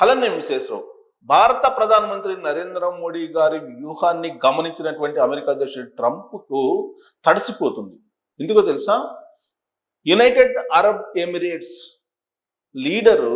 హలనే విశేషరావు. భారత ప్రధానమంత్రి నరేంద్ర మోడీ గారి వ్యూహాన్ని గమనించినటువంటి అమెరికా అధ్యక్షుడు ట్రంప్కు తడిసిపోతుంది. ఎందుకో తెలుసా? యునైటెడ్ అరబ్ ఎమిరేట్స్ లీడరు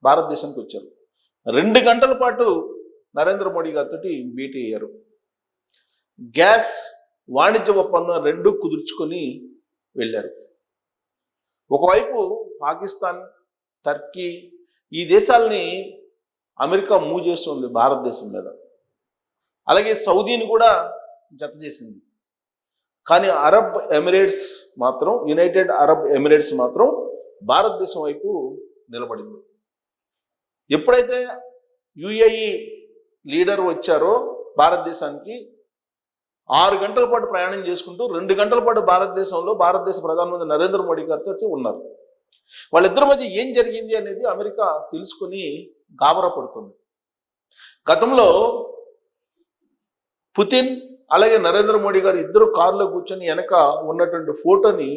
భారతదేశానికి వచ్చారు. 2 గంటల పాటు నరేంద్ర మోడీ గారితో భేటీ అయ్యారు. గ్యాస్ వాణిజ్య ఒప్పందం 2 కుదుర్చుకొని వెళ్ళారు. ఒకవైపు పాకిస్తాన్, టర్కీ ఈ దేశాలని అమెరికా మూవ్ చేస్తుంది భారతదేశం మీద. అలాగే సౌదీని కూడా జత చేసింది. కానీ అరబ్ ఎమిరేట్స్ మాత్రం, యునైటెడ్ అరబ్ ఎమిరేట్స్ మాత్రం భారతదేశం వైపు నిలబడింది. ఎప్పుడైతే యుఏఈ లీడర్ వచ్చారో భారతదేశానికి 6 గంటల పాటు ప్రయాణం చేసుకుంటూ 2 గంటల పాటు భారతదేశ ప్రధానమంత్రి నరేంద్ర మోడీ గారితో ఉన్నారు. వాళ్ళిద్దరి మధ్య ఏం జరిగింది అనేది అమెరికా తెలుసుకుని గాబరా పడుతుంది. గతంలో పుతిన్ అలాగే నరేంద్ర మోడీ గారు ఇద్దరు కారులో కూర్చొని వెనక ఉన్నటువంటి ఫోటోని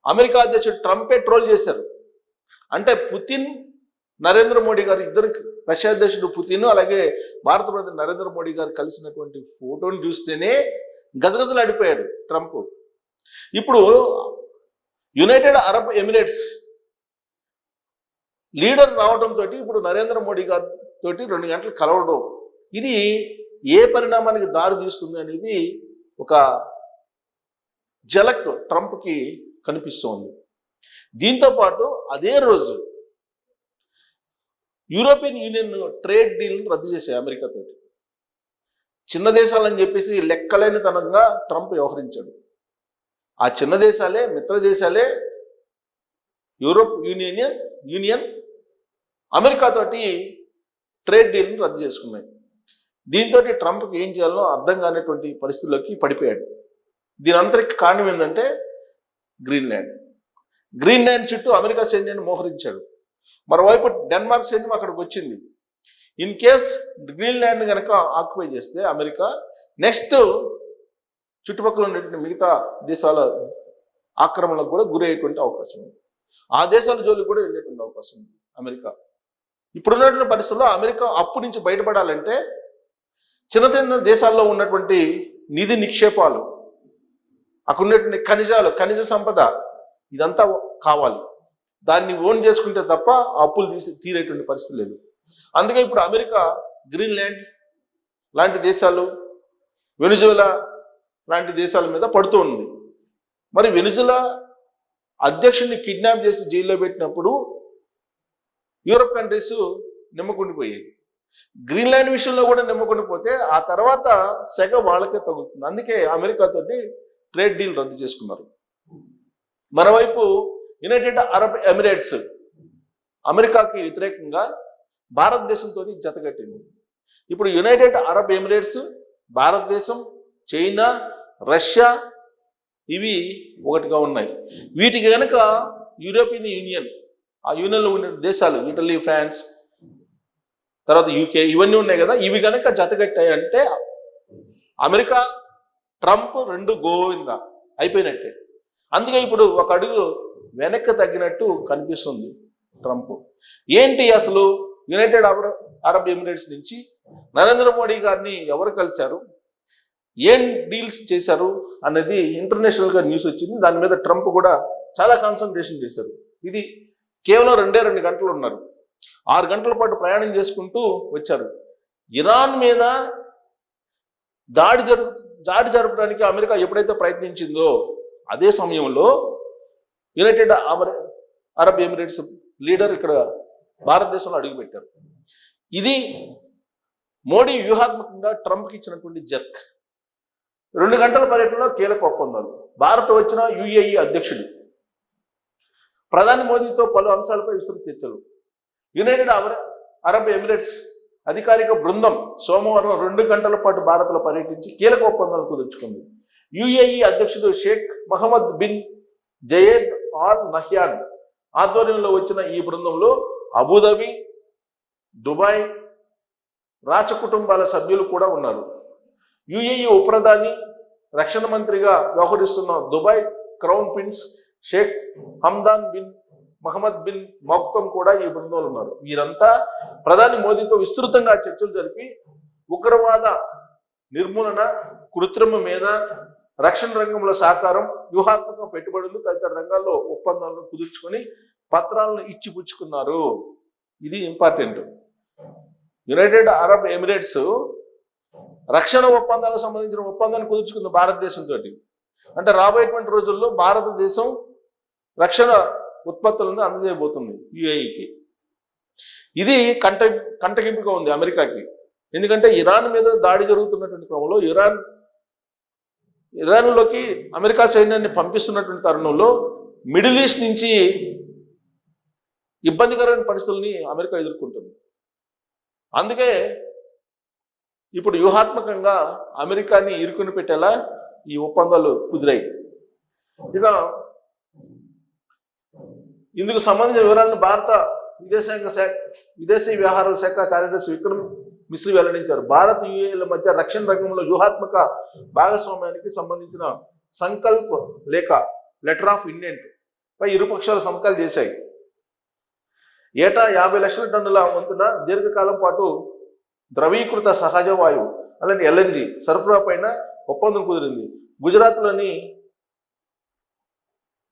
అమెరికా అధ్యక్షుడు ట్రంపే ట్రోల్ చేశారు. అంటే పుతిన్, నరేంద్ర మోడీ గారు ఇద్దరు, రష్యా అధ్యక్షుడు పుతిన్ అలాగే భారత ప్రధాని నరేంద్ర మోడీ గారు కలిసినటువంటి ఫోటోని చూస్తేనే గజగజలు అడిపోయాడు ట్రంప్. ఇప్పుడు యునైటెడ్ అరబ్ ఎమిరేట్స్ లీడర్ రావడంతో ఇప్పుడు నరేంద్ర మోడీ గారితో 2 గంటలు కలవడం, ఇది ఏ పరిణామానికి దారి తీస్తుంది అనేది ఒక జలక్ ట్రంప్కి కనిపిస్తోంది. దీంతో పాటు అదే రోజు యూరోపియన్ యూనియన్ ట్రేడ్ డీల్ రద్దు చేశాయి అమెరికాతో. చిన్న దేశాలని చెప్పేసి లెక్కలేనితనంగా ట్రంప్ వ్యవహరించాడు. ఆ చిన్న దేశాలే, మిత్ర దేశాలే యూరోప్ యూనియన్ అమెరికాతోటి ట్రేడ్ డీల్ని రద్దు చేసుకున్నాయి. దీంతో ట్రంప్కి ఏం చేయాలో అర్థం కానిటువంటి పరిస్థితుల్లోకి పడిపోయాడు. దీని అంతరికి కారణం ఏంటంటే గ్రీన్లాండ్ చుట్టూ అమెరికా సైన్యాన్ని మోహరించాడు. మరోవైపు డెన్మార్క్ సైన్యం అక్కడికి వచ్చింది. ఇన్ కేస్ గ్రీన్లాండ్ కనుక ఆక్యుపై చేస్తే అమెరికా నెక్స్ట్ చుట్టుపక్కల ఉన్నటువంటి మిగతా దేశాల ఆక్రమణకు కూడా గురయ్యేటువంటి అవకాశం ఉంది. ఆ దేశాల జోలికి కూడా వెళ్ళేటువంటి అవకాశం ఉంది అమెరికా. ఇప్పుడున్నటువంటి పరిస్థితుల్లో అమెరికా అప్పు నుంచి బయటపడాలంటే చిన్న చిన్న దేశాల్లో ఉన్నటువంటి నిధి నిక్షేపాలు, అక్కడ ఉన్నటువంటి ఖనిజ సంపద ఇదంతా కావాలి. దాన్ని ఓన్ చేసుకుంటే తప్ప అప్పులు తీరేటువంటి పరిస్థితి లేదు. అందుకే ఇప్పుడు అమెరికా గ్రీన్లాండ్ లాంటి దేశాలు, వెనుజులా లాంటి దేశాల మీద పడుతూ ఉంది. మరి వెనుజులా అధ్యక్షుడిని కిడ్నాప్ చేసి జైల్లో పెట్టినప్పుడు యూరోప్ కంట్రీస్ నిమ్మకుండిపోయాయి. గ్రీన్లాండ్ విషయంలో కూడా నిమ్మకుండిపోతే ఆ తర్వాత సెగ వాళ్ళకే తగులుతుంది. అందుకే అమెరికాతోటి ట్రేడ్ డీల్ రద్దు చేసుకున్నారు. మరోవైపు యునైటెడ్ అరబ్ ఎమిరేట్స్ అమెరికాకి వ్యతిరేకంగా భారతదేశంతో జతకట్టింది. ఇప్పుడు యునైటెడ్ అరబ్ ఎమిరేట్స్, భారతదేశం, చైనా, రష్యా ఇవి ఒకటిగా ఉన్నాయి. వీటికి కనుక యూరోపియన్ యూనియన్, ఆ యూనియన్లో ఉన్న దేశాలు ఇటలీ, ఫ్రాన్స్, తర్వాత యూకే ఇవన్నీ ఉన్నాయి కదా, ఇవి కనుక జతకట్టాయంటే అమెరికా, ట్రంప్ 2 గోవింద అయిపోయినట్టే. అందుకే ఇప్పుడు ఒక అడుగు వెనక్కి తగ్గినట్టు కనిపిస్తుంది ట్రంప్. ఏంటి అసలు యునైటెడ్ అరబ్ ఎమిరేట్స్ నుంచి నరేంద్ర మోడీ గారిని ఎవరు కలిశారు, ఏం డీల్స్ చేశారు అన్నది ఇంటర్నేషనల్గా న్యూస్ వచ్చింది. దాని మీద ట్రంప్ కూడా చాలా కాన్సన్ట్రేషన్ చేశారు. ఇది కేవలం 2 గంటలు ఉన్నారు. 6 గంటల పాటు ప్రయాణం చేసుకుంటూ వచ్చారు. ఇరాన్ మీద దాడి జరపడానికి అమెరికా ఎప్పుడైతే ప్రయత్నించిందో అదే సమయంలో యునైటెడ్ అరబ్ ఎమిరేట్స్ లీడర్ ఇక్కడ భారతదేశంలో అడుగుపెట్టారు. ఇది మోడీ వ్యూహాత్మకంగా ట్రంప్కి ఇచ్చినటువంటి జర్క్. 2 గంటల పర్యటనలో కీలక ఒప్పందాలు. భారత్ వచ్చిన యుఏఈ అధ్యక్షుడు ప్రధాని మోదీతో పలు అంశాలపై విస్తృత చర్చలు. యునైటెడ్ అరబ్ ఎమిరేట్స్ అధికారిక బృందం సోమవారం 2 గంటల పాటు భారత్లో పర్యటించి కీలక ఒప్పందాలు కుదుర్చుకుంది. యుఏఈ అధ్యక్షుడు Sheikh Mohammed bin Zayed Al Nahyan ఆధ్వర్యంలో వచ్చిన ఈ బృందంలో అబుదాబి, దుబాయ్ రాచ కుటుంబాల సభ్యులు కూడా ఉన్నారు. యుఏఈ ఉపప్రధాని, రక్షణ మంత్రిగా వ్యవహరిస్తున్న Dubai crown prince Sheikh Hamdan bin Mohammed bin Maktoum కూడా ఈ బృందంలో ఉన్నారు. వీరంతా ప్రధాని మోదీతో విస్తృతంగా చర్చలు జరిపి ఉగ్రవాద నిర్మూలన, కృత్రిమ మీద, రక్షణ రంగంలో సహకారం, వ్యూహాత్మక పెట్టుబడులు తదితర రంగాల్లో ఒప్పందాలను కుదుర్చుకొని పత్రాలను ఇచ్చిపుచ్చుకున్నారు. ఇది ఇంపార్టెంట్. యునైటెడ్ అరబ్ ఎమిరేట్స్ రక్షణ ఒప్పందాలకు సంబంధించిన ఒప్పందాన్ని కుదుర్చుకుంది భారతదేశంతో. అంటే రాబోయేటువంటి రోజుల్లో భారతదేశం రక్షణ ఉత్పత్తులను అందజేయబోతుంది యుఏఈకి. ఇది కంటగింపుగా ఉంది అమెరికాకి. ఎందుకంటే ఇరాన్ మీద దాడి జరుగుతున్నటువంటి క్రమంలో ఇరాన్లోకి అమెరికా సైన్యాన్ని పంపిస్తున్నటువంటి తరుణంలో మిడిల్ ఈస్ట్ నుంచి ఇబ్బందికరమైన పరిస్థితుల్ని అమెరికా ఎదుర్కొంటుంది. అందుకే ఇప్పుడు వ్యూహాత్మకంగా అమెరికాని ఇరుకుని పెట్టేలా ఈ ఒప్పందాలు కుదిరాయి. ఇక ఇందుకు సంబంధించిన వివరాలను భారత విదేశీ వ్యవహారాల శాఖ కార్యదర్శి విక్రమ్ మిశ్రీ వెల్లడించారు. భారత్ యుఏఈల మధ్య రక్షణ రంగంలో వ్యూహాత్మక భాగస్వామ్యానికి సంబంధించిన సంకల్ప్ లేక లెటర్ ఆఫ్ ఇంటెంట్ పై ఇరుపక్షాలు సంతకాలు చేశాయి. ఏటా 50 లక్షల టన్నుల వంతున దీర్ఘకాలం పాటు ద్రవీకృత సహజ వాయువు అలాంటి LNG సరఫరా పైన ఒప్పందం కుదిరింది. గుజరాత్లోని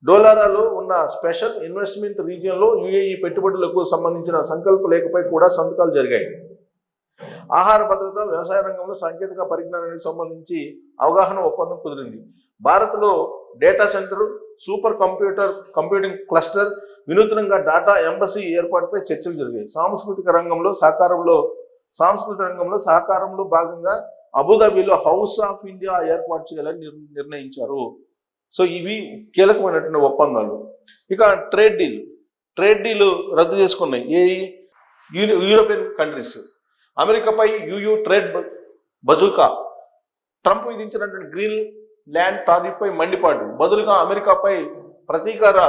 డోలారాలో ఉన్న స్పెషల్ ఇన్వెస్ట్మెంట్ రీజియన్లో యుఏఈ పెట్టుబడులకు సంబంధించిన సంకల్ప లేఖపై కూడా సంతకాలు జరిగాయి. ఆహార భద్రత, వ్యవసాయ రంగంలో సాంకేతిక పరిజ్ఞానానికి సంబంధించి అవగాహన ఒప్పందం కుదిరింది. భారత్లో data centre, super computing cluster, వినూత్నంగా డాటా ఎంబసీ ఏర్పాటుపై చర్చలు జరిగాయి. సాంస్కృతిక రంగంలో సహకారంలో భాగంగా అబుదాబిలో హౌస్ ఆఫ్ ఇండియా ఏర్పాటు చేయాలని నిర్ణయించారు. సో ఇవి కీలకమైనటువంటి ఒప్పందాలు. ఇక ట్రేడ్ డీల్ రద్దు చేసుకున్నాయి యూరోపియన్ కంట్రీస్. అమెరికాపై యుయు ట్రేడ్ బజూకా. ట్రంప్ విధించినటువంటి గ్రీన్ ల్యాండ్ టారిఫ్ పై మండిపాటు, బదులుగా అమెరికాపై ప్రతీకార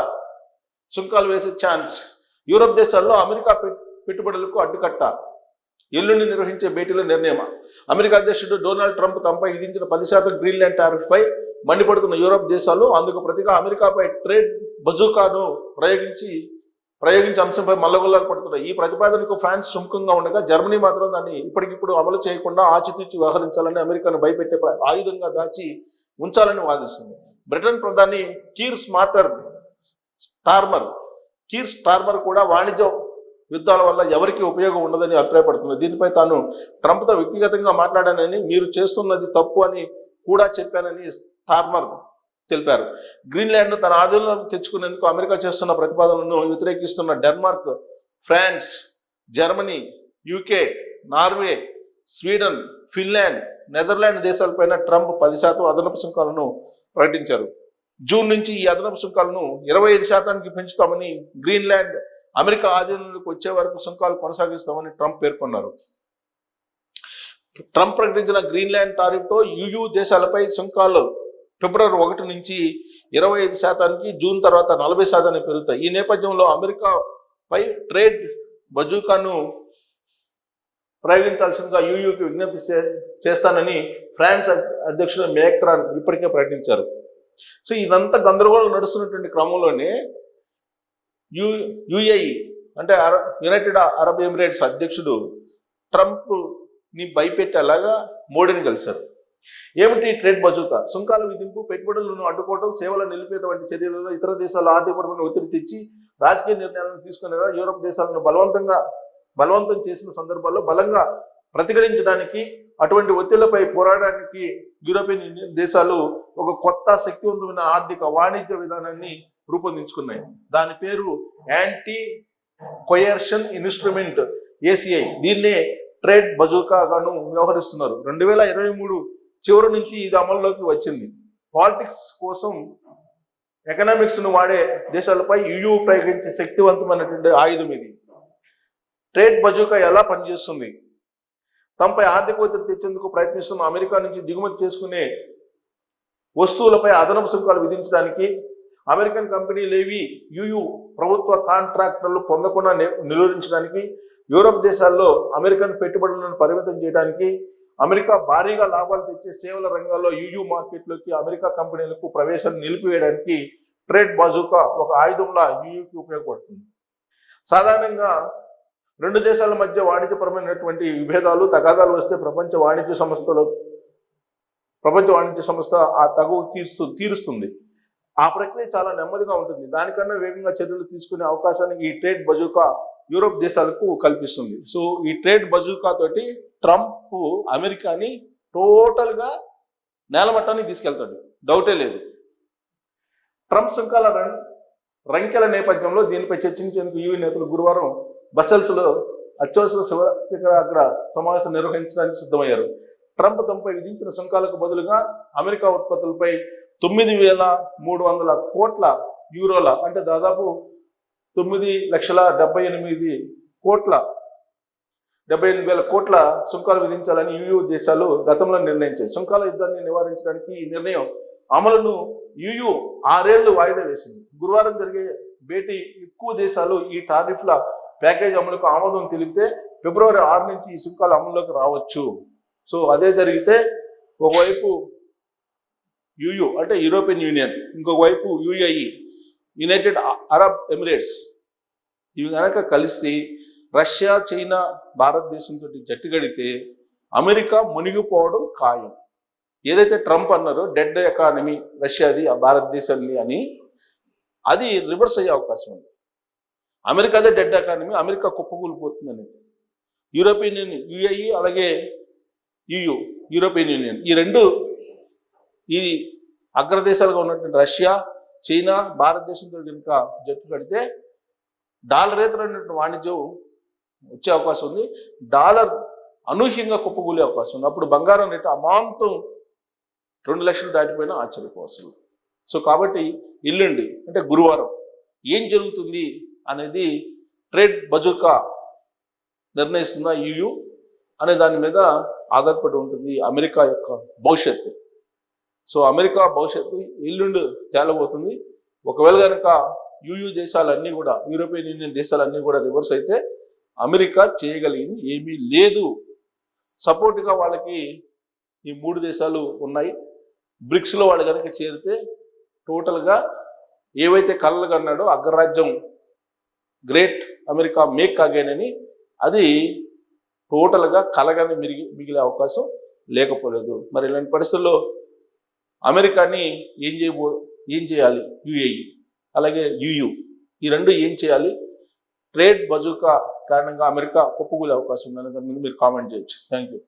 సుంకాలు వేసే ఛాన్స్. యూరోప్ దేశాల్లో అమెరికా పెట్టుబడులకు అడ్డుకట్ట. ఎల్లుండి నిర్వహించే భేటీలో నిర్ణయం. అమెరికా అధ్యక్షుడు డొనాల్డ్ ట్రంప్ తమపై విధించిన 10% గ్రీన్ ల్యాండ్ టారిఫ్ పై మండిపడుతున్న యూరోప్ దేశాలు అందుకు ప్రతిగా అమెరికాపై ట్రేడ్ బజూకాను ప్రయోగించే అంశంపై మల్లగొల్లాలు పడుతున్నాయి. ఈ ప్రతిపాదనకు ఫ్రాన్స్ సుముఖంగా ఉండగా జర్మనీ మాత్రం దాన్ని ఇప్పటికిప్పుడు అమలు చేయకుండా ఆచితూచి వ్యవహరించాలని అమెరికాను భయపెట్టే ఆయుధంగా దాచి ఉంచాలని వాదిస్తుంది. బ్రిటన్ ప్రధాని కీర్ స్టార్మర్ కూడా వాణిజ్య యుద్ధాల వల్ల ఎవరికి ఉపయోగం ఉండదని అభిప్రాయపడుతున్నారు. దీనిపై తాను ట్రంప్తో వ్యక్తిగతంగా మాట్లాడానని, మీరు చేస్తున్నది తప్పు అని కూడా చెప్పానని స్టార్మర్ తెలిపారు. గ్రీన్లాండ్ను తన ఆధీనంలోకి తెచ్చుకునేందుకు అమెరికా చేస్తున్న ప్రతిపాదనలను వ్యతిరేకిస్తున్న Denmark, France, Germany, UK, Norway, Sweden, Finland, Netherland దేశాలపైన ట్రంప్ 10% అదనపు సుంకాలను ప్రకటించారు. జూన్ నుంచి ఈ అదనపు సుంకాలను 25% పెంచుతామని, గ్రీన్లాండ్ అమెరికా ఆధీనంలోకి వచ్చే వరకు సుంకాలు కొనసాగిస్తామని ట్రంప్ పేర్కొన్నారు. ట్రంప్ ప్రకటించిన గ్రీన్లాండ్ టారిఫ్తో యుయు దేశాలపై సుంకాలు ఫిబ్రవరి 1 నుంచి 25%, జూన్ తర్వాత 40% పెరుగుతాయి. ఈ నేపథ్యంలో అమెరికాపై ట్రేడ్ బజూకాను ప్రయోగించాల్సిందిగా యుయుకి విజ్ఞప్తి చేస్తానని ఫ్రాన్స్ అధ్యక్షుడు మేక్రాన్ ఇప్పటికే ప్రకటించారు. సో ఇదంతా గందరగోళం నడుస్తున్నటువంటి క్రమంలోనే యుఏఈ అంటే యునైటెడ్ అరబ్ ఎమిరేట్స్ అధ్యక్షుడు ట్రంప్ని భయపెట్టేలాగా మోడీని కలిశారు. ఏమిటి ట్రేడ్ బజూకా? సుంకాల విధింపు, పెట్టుబడులను అడ్డుకోవడం, సేవల నిలిపేత వంటి చర్యలలో ఇతర దేశాల ఆర్థికపరమైన ఒత్తిడి తెచ్చి రాజకీయ నిర్ణయాలను తీసుకునేలా యూరోప్ దేశాలను బలవంతం చేసిన సందర్భాల్లో బలంగా ప్రతిఘటించడానికి, అటువంటి ఒత్తిళ్లపై పోరాడడానికి యూరోపియన్ యూనియన్ దేశాలు ఒక కొత్త శక్తివంతమైన ఆర్థిక వాణిజ్య విధానాన్ని రూపొందించుకున్నాయి. దాని పేరు యాంటీ కొయర్షన్ ఇన్స్ట్రుమెంట్, ACI. దీన్నే ట్రేడ్ బజూకాగాను వ్యవహరిస్తున్నారు. 2023 చివరి నుంచి ఇది అమల్లోకి వచ్చింది. పాలిటిక్స్ కోసం ఎకనామిక్స్ ను వాడే దేశాలపై EU ప్రయోగించే శక్తివంతమైనటువంటి ఆయుధం ఇది. ట్రేడ్ బజూకా ఎలా పనిచేస్తుంది? తమపై ఆర్థిక ఒత్తిడి తెచ్చేందుకు ప్రయత్నిస్తున్న అమెరికా నుంచి దిగుమతి చేసుకునే వస్తువులపై అదనపు సుంకాలు విధించడానికి, అమెరికన్ కంపెనీలేవి EU ప్రభుత్వ కాంట్రాక్టర్లు పొందకుండా నిలువరించడానికి, యూరోప్ దేశాల్లో అమెరికన్ పెట్టుబడులను పరిమితం చేయడానికి, అమెరికా భారీగా లాభాలు తెచ్చే సేవల రంగాల్లో EU మార్కెట్లోకి అమెరికా కంపెనీలకు ప్రవేశాన్ని నిలిపివేయడానికి ట్రేడ్ బాజూకా ఒక ఆయుధంలా యూయూకి ఉపయోగపడుతుంది. సాధారణంగా రెండు దేశాల మధ్య వాణిజ్యపరమైనటువంటి విభేదాలు తగాదాలు వస్తే ప్రపంచ వాణిజ్య సంస్థ ఆ తగువ తీరుస్తుంది. ఆ ప్రక్రియ చాలా నెమ్మదిగా ఉంటుంది. దానికన్నా వేగంగా చర్యలు తీసుకునే అవకాశాన్ని ఈ ట్రేడ్ బజూకా యూరోప్ దేశాలకు కల్పిస్తుంది. సో ఈ ట్రేడ్ బజూకా తోటి ట్రంప్ అమెరికాని టోటల్గా నేలమట్టానికి తీసుకెళ్తాడు, డౌటే లేదు. ట్రంప్ సుంకాల రంకెల నేపథ్యంలో దీనిపై చర్చించేందుకు యూఏ నేతలు గురువారం బసెల్స్లో అత్యవసర శిఖరాగ్ర సమావేశం నిర్వహించడానికి సిద్ధమయ్యారు. ట్రంప్ తమపై విధించిన సుంకాలకు బదులుగా అమెరికా ఉత్పత్తులపై 9,300 కోట్ల యూరోల అంటే దాదాపు 9,78,000 కోట్ల సుంకాలు విధించాలని యూయూ దేశాలు గతంలో నిర్ణయించాయి. సుంకాల యుద్ధాన్ని నివారించడానికి ఈ నిర్ణయం అమలును యూయూ 6 ఏళ్లు వాయిదా వేసింది. గురువారం జరిగే భేటీ ఎక్కువ దేశాలు ఈ టారిఫ్ల ప్యాకేజ్ అమలుకు ఆమోదం తెలిపితే ఫిబ్రవరి 6 నుంచి ఈ సుంకాలు అమల్లోకి రావచ్చు. సో అదే జరిగితే ఒకవైపు యూయూ అంటే యూరోపియన్ యూనియన్, ఇంకొక వైపు యుఏఈ యునైటెడ్ అరబ్ ఎమిరేట్స్ ఇవి కనుక కలిసి రష్యా చైనా భారతదేశంతో జట్టు కడితే అమెరికా మునిగిపోవడం ఖాయం. ఏదైతే ట్రంప్ అన్నారో డెడ్ ఎకానమీ రష్యాది ఆ భారతదేశాన్ని అని, అది రివర్స్ అయ్యే అవకాశం ఉంది. అమెరికాదే డెడ్ ఎకానమీ, అమెరికా కుప్పకూలిపోతుంది అనేది. యూరోపియన్ యూనియన్ యుఏఈ అలాగే యూరోపియన్ యూనియన్ ఈ రెండు ఈ అగ్రదేశాలుగా ఉన్నటువంటి రష్యా చైనా భారతదేశంతో కనుక జట్టు కడితే డాలరేతరమైనటువంటి వాణిజ్యం వచ్చే అవకాశం ఉంది. డాలర్ అనూహ్యంగా కుప్పకూలే అవకాశం ఉంది. అప్పుడు బంగారం రేటు అమాంతం 2 లక్షలు దాటిపోయినా ఆశ్చర్యపోవసం. సో కాబట్టి ఎల్లుండి అంటే గురువారం ఏం జరుగుతుంది అనేది ట్రేడ్ బజూకా నిర్ణయిస్తుందా యూయూ అనే దాని మీద ఆధారపడి ఉంటుంది అమెరికా యొక్క భవిష్యత్తు. సో అమెరికా భవిష్యత్తు ఎల్లుండి తేలబోతుంది. ఒకవేళ కనుక యూయూ దేశాలన్నీ కూడా యూరోపియన్ యూనియన్ దేశాలన్నీ కూడా రివర్స్ అయితే అమెరికా చేయగలిగింది ఏమీ లేదు. సపోర్ట్గా వాళ్ళకి ఈ 3 దేశాలు ఉన్నాయి. బ్రిక్స్లో వాళ్ళు కనుక చేరితే టోటల్గా ఏవైతే కలలు కన్నాడో అగ్రరాజ్యం గ్రేట్ అమెరికా మేక్ అగైన్ అని, అది టోటల్గా కలగానే మిగిలే అవకాశం లేకపోలేదు. మరి ఇలాంటి పరిస్థితుల్లో అమెరికాని ఏం చేయాలి యుఏఈ అలాగే యూయూ ఈ రెండు ఏం చేయాలి? ట్రేడ్ బజూకా కారణంగా అమెరికా కుప్పకూలే అవకాశం ఉందనే దాని మీద మీరు కామెంట్ చేయొచ్చు. Thank you.